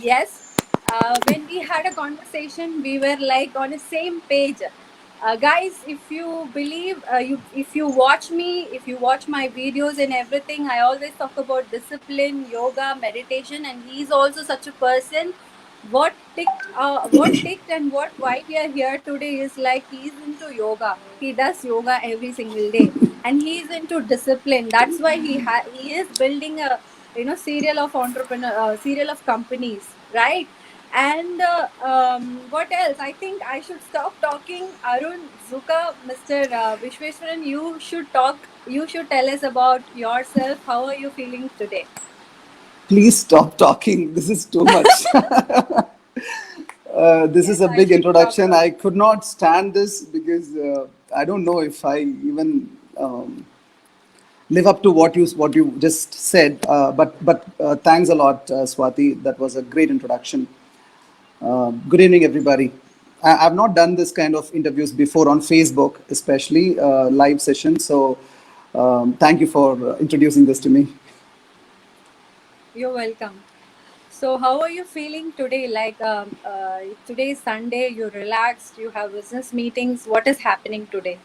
yes, when we had a conversation, we were like on the same page. Guys, if you believe, if you watch me, if you watch my videos and everything, I always talk about discipline, yoga, meditation, and he's also such a person. What ticked and what why we are here today is like he's into yoga. He does yoga every single day, and he's into discipline. That's why he is building a serial of companies, right? And what else? I think I should stop talking. Arun, Zuka, Mr. Vishweshwaran, you should talk. You should tell us about yourself. How are you feeling today? Please stop talking. This is too much. This is Yes, a I big should stop introduction. I talking. could not stand this because I don't know if I even live up to what you just said. But thanks a lot, Swati. That was a great introduction. Good evening, everybody. I've not done this kind of interviews before on Facebook, especially live sessions. So thank you for introducing this to me. You're welcome. So, how are you feeling today? Today is Sunday. You're relaxed. You have business meetings. What is happening today?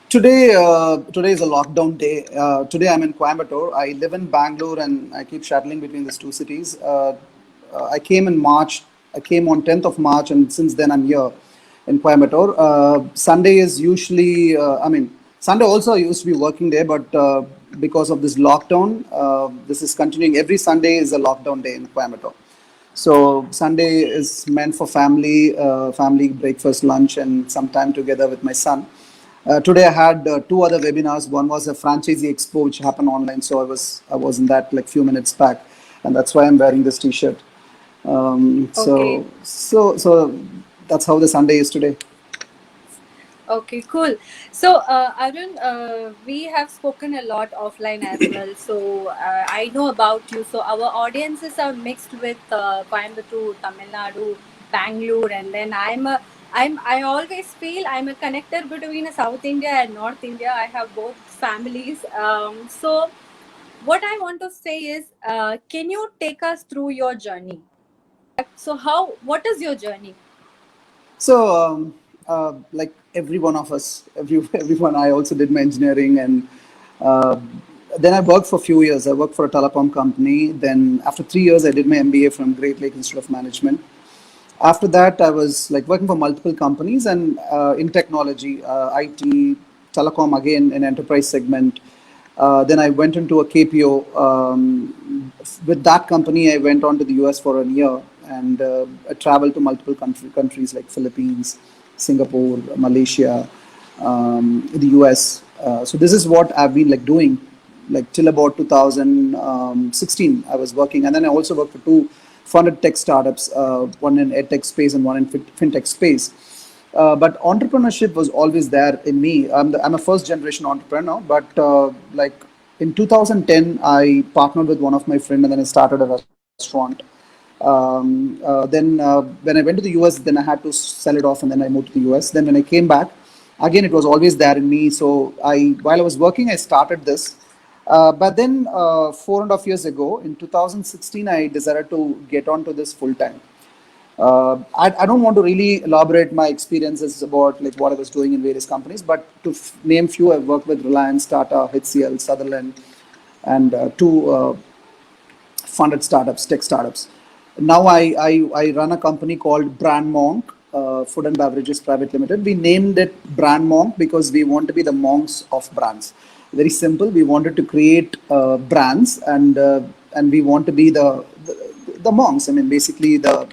Today is a lockdown day. Today I'm in Coimbatore. I live in Bangalore and I keep shuttling between these two cities. I came in March. I came on 10th of March, and since then I'm here in Coimbatore. Sunday is usually, Sunday also used to be working day, but because of this lockdown, this is continuing. Every Sunday is a lockdown day in Coimbatore. So Sunday is meant for family breakfast, lunch, and some time together with my son. Today I had two other webinars. One was a franchisee expo which happened online, so I was in that like few minutes back, and that's why I'm wearing this T-shirt. Okay. So that's how the Sunday is today. Okay, cool. So, Arun, we have spoken a lot offline as well. So, I know about you. So, our audiences are mixed with Coimbatore, Tamil Nadu, Bangalore, and then I always feel I'm a connector between South India and North India. I have both families. So, what I want to say is, can you take us through your journey? So, what is your journey? So, like every one of us, everyone, I also did my engineering, and uh, then I worked for a few years. I worked for a telecom company. Then, after 3 years, I did my MBA from Great Lake Institute of Management. After that, I was like working for multiple companies and in technology, IT, telecom again, in enterprise segment. Then I went into a KPO. With that company, I went on to the US for a year, and I traveled to multiple countries like Philippines, Singapore, Malaysia, the US. So this is what I've been like doing, like till about 2016. I was working, and then I also worked for two funded tech startups, one in edtech space and one in fintech space. But entrepreneurship was always there in me. I'm a first generation entrepreneur, but like in 2010, I partnered with one of my friends and then I started a restaurant. Then when I went to the US, then I had to sell it off and then I moved to the US. Then when I came back, again, it was always there in me. So while I was working, I started this. But then 4.5 years ago, in 2016, I decided to get onto this full time. I don't want to really elaborate my experiences about like what I was doing in various companies, but to name few, I've worked with Reliance, Tata, HCL, Sutherland, and two funded startups, tech startups. Now I run a company called Brand Monk, Food and Beverages Private Limited. We named it Brand Monk because we want to be the monks of brands. Very simple. We wanted to create brands, and we want to be the monks. I mean, basically the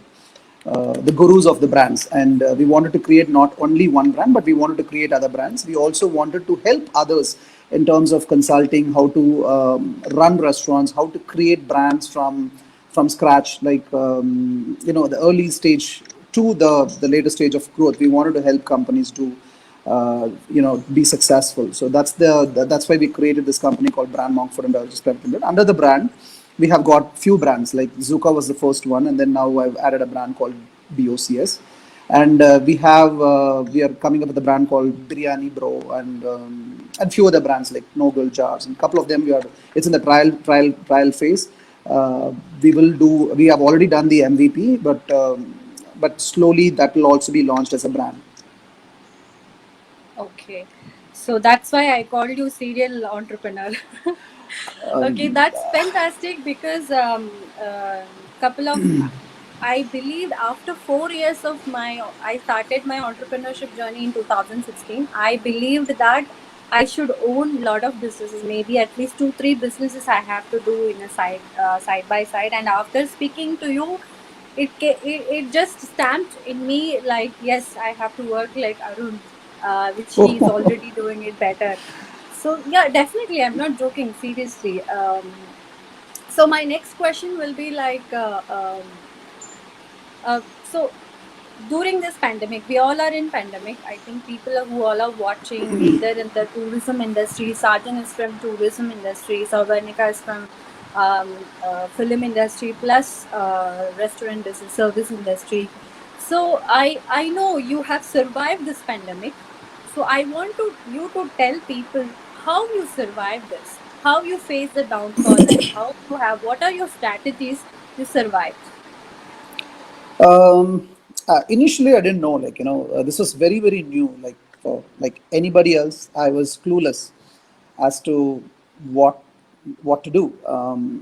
gurus of the brands. And we wanted to create not only one brand, but we wanted to create other brands. We also wanted to help others in terms of consulting, how to run restaurants, how to create brands from scratch, like the early stage to the later stage of growth. We wanted to help companies to be successful. So that's why we created this company called Brand Monk Food and Beverages Private Limited. Under the brand, we have got few brands, like Zuka was the first one, and then now I've added a brand called BOCS, and we are coming up with a brand called Biryani Bro, and few other brands like No Girl Jars, and a couple of them it's in the trial phase. uh, we will do. We have already done the MVP, but slowly that will also be launched as a brand. Okay. So that's why I called you serial entrepreneur. Okay, Um, that's fantastic because couple of I believed after 4 years of I started my entrepreneurship journey in 2016. I believed that I should own a lot of businesses, maybe at least two, three businesses I have to do in a side by side. And after speaking to you, it just stamped in me like, yes, I have to work like Arun, which he is already doing it better. So yeah, definitely, I'm not joking. Seriously. So my next question will be like, so during this pandemic, we all are in pandemic. I think people who all are watching, either in the tourism industry, Sarjan is from tourism industry, Sauvarnika is from film industry, plus restaurant business, service industry. So I know you have survived this pandemic. So I want you to tell people how you survived this, how you face the downfall, and how you have, what are your strategies to survive. Um, Initially, I didn't know. Like this was very very new. Like for like anybody else, I was clueless as to what what to do.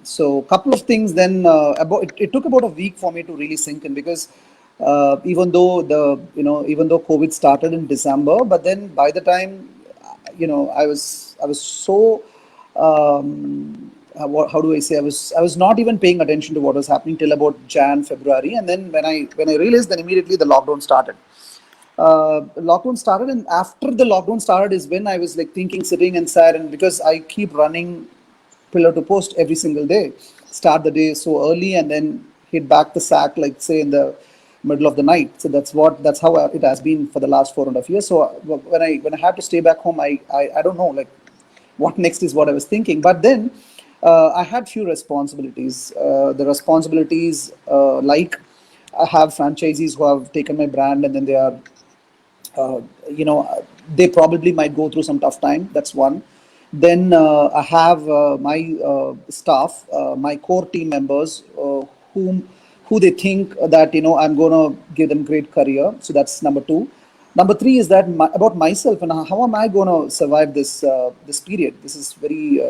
So, a couple of things. Then it took about a week for me to really sink in because even though even though COVID started in December, but then by the time I was so how do I say, I was not even paying attention to what was happening till about Jan February, and then when I realized, then immediately the lockdown started. And after the lockdown started is when I was like thinking, sitting and sad, and because I keep running pillar to post every single day, start the day so early and then hit back the sack like say in the middle of the night. So that's how it has been for the last 4.5 years. So when I had to stay back home, I don't know like what next is what I was thinking. But then I had few responsibilities. The responsibilities like I have franchisees who have taken my brand and then they are uh, you know they probably might go through some tough time. That's one. Then I have my staff, my core team members, who they think that I'm going to give them great career. So that's number two. Number three is that about myself and how am I going to survive this period. This is very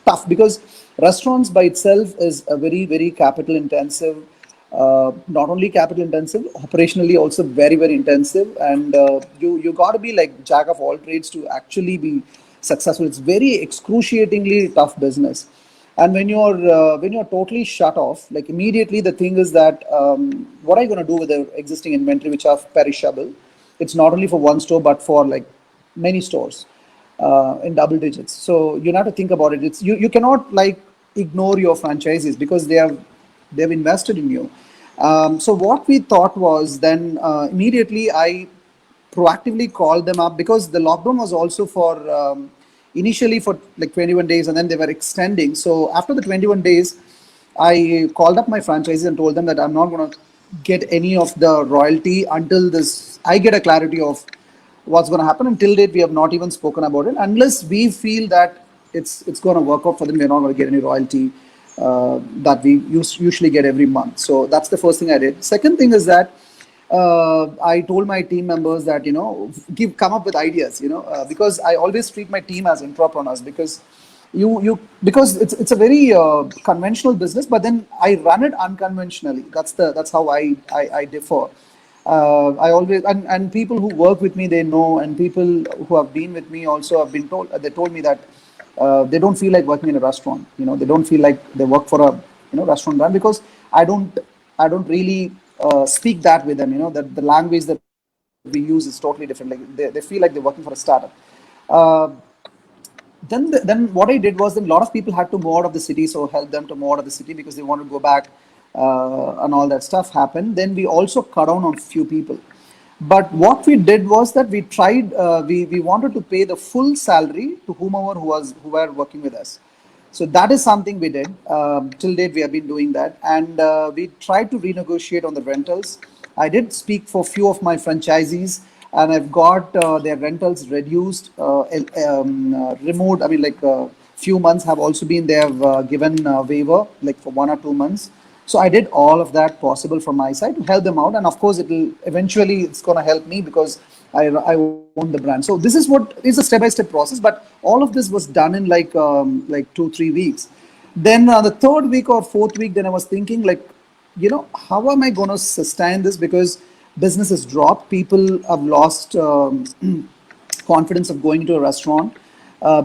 tough because restaurants by itself is a very very capital intensive, not only capital intensive, operationally also very very intensive, and you got to be like jack of all trades to actually be successful. It's very excruciatingly tough business. And when you're totally shut off, like immediately the thing is that what are you going to do with the existing inventory which are perishable? It's not only for one store but for like many stores in double digits. So you have to think about it. You cannot like ignore your franchises because they've invested in you. So what we thought was then immediately I proactively called them up because the lockdown was also for initially for like 21 days and then they were extending. So after the 21 days, I called up my franchises and told them that I'm not going to get any of the royalty until this I get a clarity of what's going to happen. Until date, we have not even spoken about it unless we feel that it's going to work out for them. We're not going to get any royalty that we usually get every month. So that's the first thing I did. Second thing is that I told my team members that come up with ideas, because I always treat my team as entrepreneurs because because it's a very conventional business, but then I run it unconventionally. That's how I differ. I always and people who work with me, they know, and people who have been with me also have been told. They told me that they don't feel like working in a restaurant. They don't feel like they work for a restaurant brand because I don't I don't really speak that with them. That the language that we use is totally different. Like they feel like they're working for a startup. Uh, then what I did was, then a lot of people had to move out of the city, so help them to move out of the city because they want to go back, and all that stuff happened. Then we also cut down on few people. But what we did was that we tried, we wanted to pay the full salary to whomever who were working with us. So that is something we did. Till date, we have been doing that, and we tried to renegotiate on the rentals. I did speak for few of my franchisees, and I've got their rentals reduced, removed. I mean, like few months have also been, they have given waiver like for 1 or 2 months. So I did all of that possible from my side to help them out, and of course it'll eventually it's going to help me because I own the brand. So this is what is a step-by-step process, but all of this was done in like 2-3 weeks. Then the third week or fourth week, then I was thinking like, how am I going to sustain this? Because business has dropped. People have lost confidence of going to a restaurant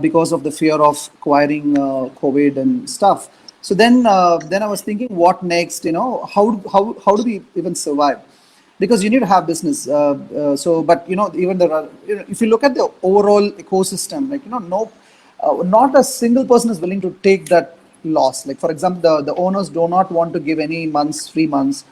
because of the fear of acquiring COVID and stuff. So then I was thinking, what next? How do we even survive? Because you need to have business. But even if you look at the overall ecosystem, like no, not a single person is willing to take that loss. Like for example, the owners do not want to give any months, 3 months.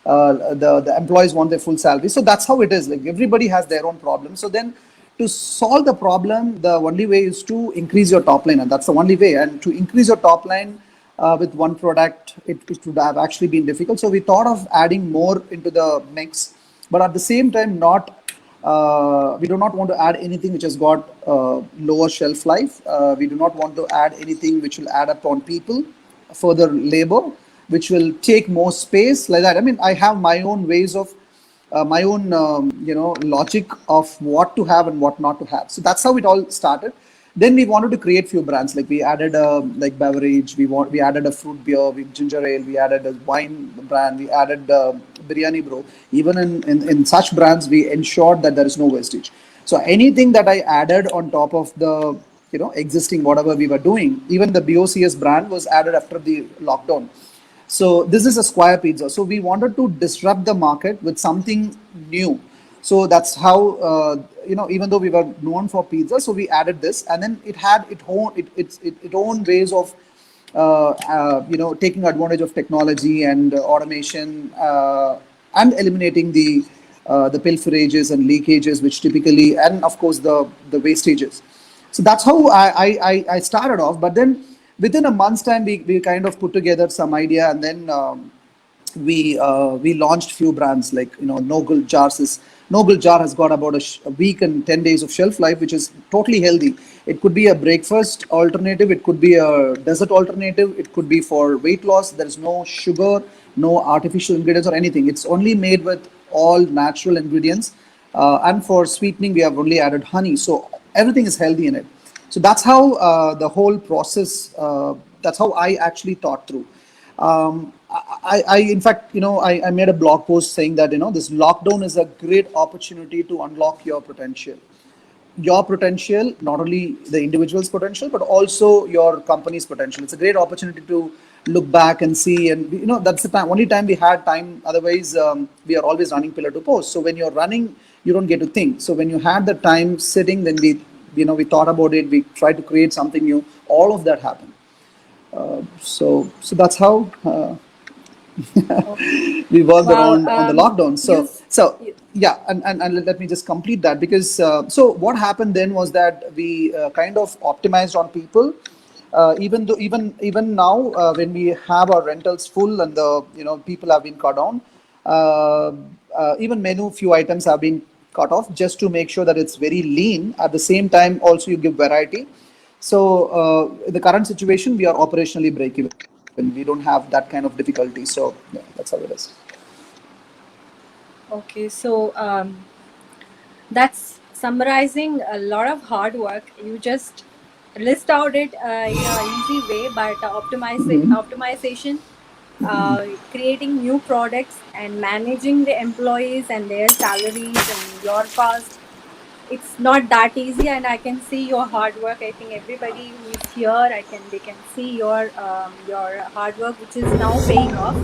The employees want their full salary. So that's how it is. Like everybody has their own problem. So then to solve the problem, the only way is to increase your top line, and that's the only way. And to increase your top line with one product, it would have actually been difficult. So we thought of adding more into the mix, but at the same time, not we do not want to add anything which has got lower shelf life. We do not want to add anything which will add up on people, further labor, which will take more space like that. I mean, I have my own ways of my own logic of what to have and what not to have. So that's how it all started. Then we wanted to create few brands. Like we added a like beverage. We added a fruit beer. We ginger ale. We added a wine brand. We added biryani bro. Even in such brands, we ensured that there is no wastage. So anything that I added on top of the existing whatever we were doing, even the BOCS brand was added after the lockdown. So this is a square pizza. So we wanted to disrupt the market with something new. So that's how even though we were known for pizza, so we added this, and then it had its own ways of taking advantage of technology and automation and eliminating the pilferages and leakages, which typically, and of course the wastages. So that's how I started off. But then within a month's time, we kind of put together some idea, and then we launched few brands like No Gul Jar has got about a week and 10 days of shelf life, which is totally healthy. It could be a breakfast alternative, it could be a dessert alternative, it could be for weight loss. There is no sugar, no artificial ingredients or anything. It's only made with all natural ingredients, and for sweetening we have only added honey. So everything is healthy in it. So that's how the whole process. That's how I actually thought through. In fact, I made a blog post saying that this lockdown is a great opportunity to unlock your potential, not only the individual's potential, but also your company's potential. It's a great opportunity to look back and see, and that's the only time we had time. Otherwise, we are always running pillar to post. So when you're running, you don't get to think. So when you had the time sitting, then we thought about it. We tried to create something new. All of that happened. So that's how Okay. we worked Wow. around on the lockdown. You, So you yeah, and let me just complete that, because so what happened then was that we kind of optimized on people. Even though even now when we have our rentals full and the people have been cut down, uh, even menu few items have been cut off just to make sure that it's very lean. At the same time, also you give variety. So in the current situation, we are operationally break even. We don't have that kind of difficulty. So yeah, that's how it is. okay? So that's summarizing a lot of hard work. You just list out it in a easy way, but optimization, creating new products and managing the employees and their salaries and your cost, it's not that easy. And I can see your hard work. I think everybody who is here, they can see your hard work, which is now paying off.